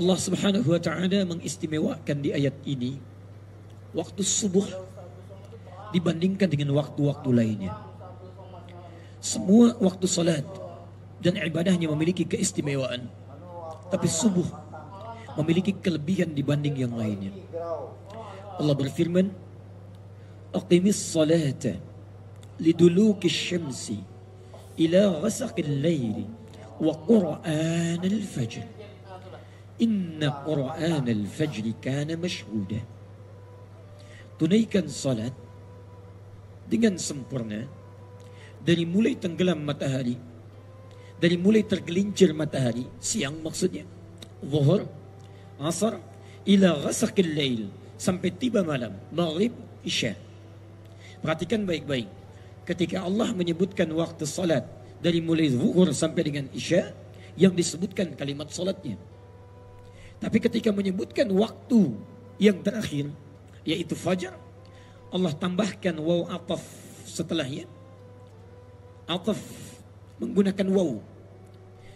Allah Subhanahu wa taala mengistimewakan di ayat ini waktu subuh dibandingkan dengan waktu-waktu lainnya. Semua waktu salat dan ibadahnya memiliki keistimewaan, tapi subuh memiliki kelebihan dibanding yang lainnya. Allah berfirman, "Aqimis salata liduluki syamsi ila ghasaqil laili wa qur'anal fajr. Inna qur'anal fajr kana mashhuda." Tunaikan salat dengan sempurna dari mulai tenggelam matahari, dari mulai tergelincir matahari, siang maksudnya, zuhur, asar, ila ghasaqil lail, sampai tiba malam, maghrib, isya. Perhatikan baik-baik. Ketika Allah menyebutkan waktu salat dari mulai zuhur sampai dengan isya, yang disebutkan kalimat salatnya. Tapi ketika menyebutkan waktu yang terakhir, yaitu fajar, Allah tambahkan waw ataf setelahnya. Ataf menggunakan waw.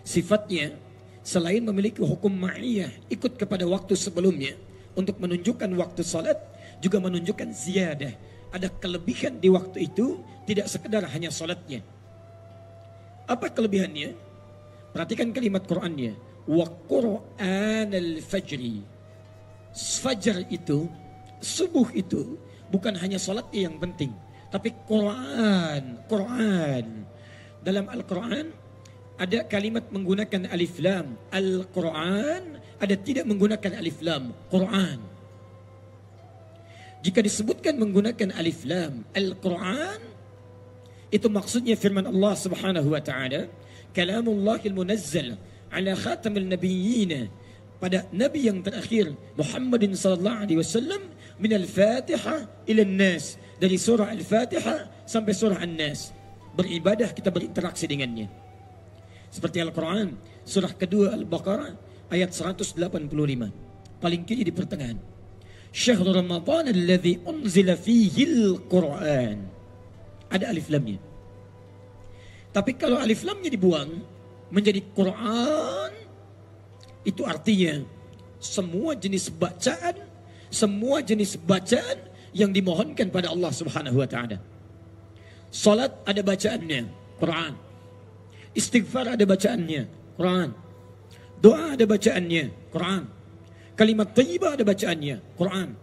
Sifatnya selain memiliki hukum ma'iyah, ikut kepada waktu sebelumnya untuk menunjukkan waktu salat, juga menunjukkan ziyadah. Ada kelebihan di waktu itu, tidak sekedar hanya salatnya. Apa kelebihannya? Perhatikan kalimat Qur'annya. Wa qur'anal fajri. Fajar itu, subuh itu bukan hanya salatnya yang penting, tapi Quran. Dalam Al-Quran ada kalimat menggunakan alif lam. Al-Quran ada tidak menggunakan alif lam. Quran. Jika disebutkan menggunakan alif lam Al-Quran, itu maksudnya firman Allah Subhanahu wa taala, kalamullahil munazzal ala khatamil nabiyyin, pada nabi yang terakhir Muhammadin sallallahu alaihi wasallam, min al-Fatihah ila an-Nas, dari surah Al-Fatihah sampai surah An-Nas. Beribadah kita berinteraksi dengannya. Seperti Al-Quran, surah kedua Al-Baqarah ayat 185. Paling kiri di pertengahan. Syahrul Ramadan alladhi unzila fihi al-Quran. Ada alif lamnya. Tapi kalau alif lamnya dibuang menjadi Quran, itu artinya semua jenis bacaan yang dimohonkan pada Allah Subhanahu wa taala. Salat ada bacaannya, Quran. Istighfar ada bacaannya, Quran. Doa ada bacaannya, Quran. Kalimat thayyibah ada bacaannya, Quran.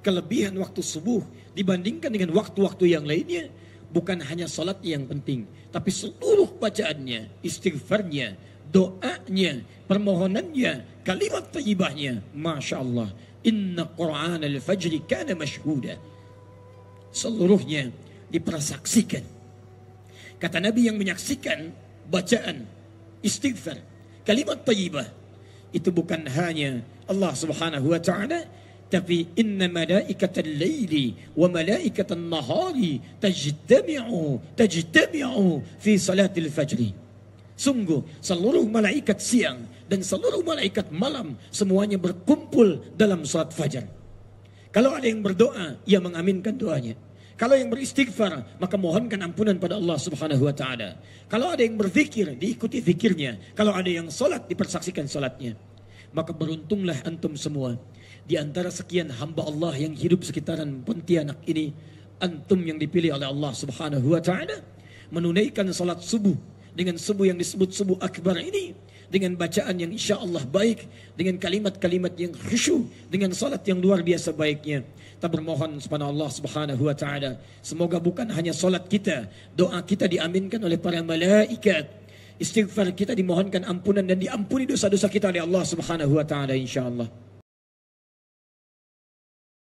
Kelebihan waktu subuh dibandingkan dengan waktu-waktu yang lainnya, bukan hanya salat yang penting, tapi seluruh bacaannya, istighfarnya, doanya, permohonannya, kalimat thayyibahnya. Masya Allah. Inna Qur'an al-fajri kana mashhuda. Seluruhnya dipersaksikan. Kata Nabi, yang menyaksikan bacaan, istighfar, kalimat thayyibah, itu bukan hanya Allah Subhanahu wa ta'ala, tapi inna malaikatal laili wa malaikatan nahari tajtami'u fi salatil fajri. Sungguh seluruh malaikat siang dan seluruh malaikat malam semuanya berkumpul dalam salat fajar. Kalau ada yang berdoa, ia mengaminkan doanya. Kalau yang beristighfar, maka mohonkan ampunan pada Allah Subhanahu wa taala. Kalau ada yang berzikir, diikuti zikirnya. Kalau ada yang salat, dipersaksikan salatnya. Maka beruntunglah antum semua. Di antara sekian hamba Allah yang hidup sekitaran Pontianak ini, antum yang dipilih oleh Allah Subhanahu wa taala menunaikan salat subuh dengan subuh yang disebut subuh akbar ini, dengan bacaan yang insya Allah baik, dengan kalimat-kalimat yang khusyuk, dengan salat yang luar biasa baiknya. Kita bermohon kepada Allah Subhanahu wa taala, semoga bukan hanya salat kita, doa kita diaminkan oleh para malaikat, istighfar kita dimohonkan ampunan dan diampuni dosa-dosa kita oleh Allah Subhanahu wa taala insyaallah.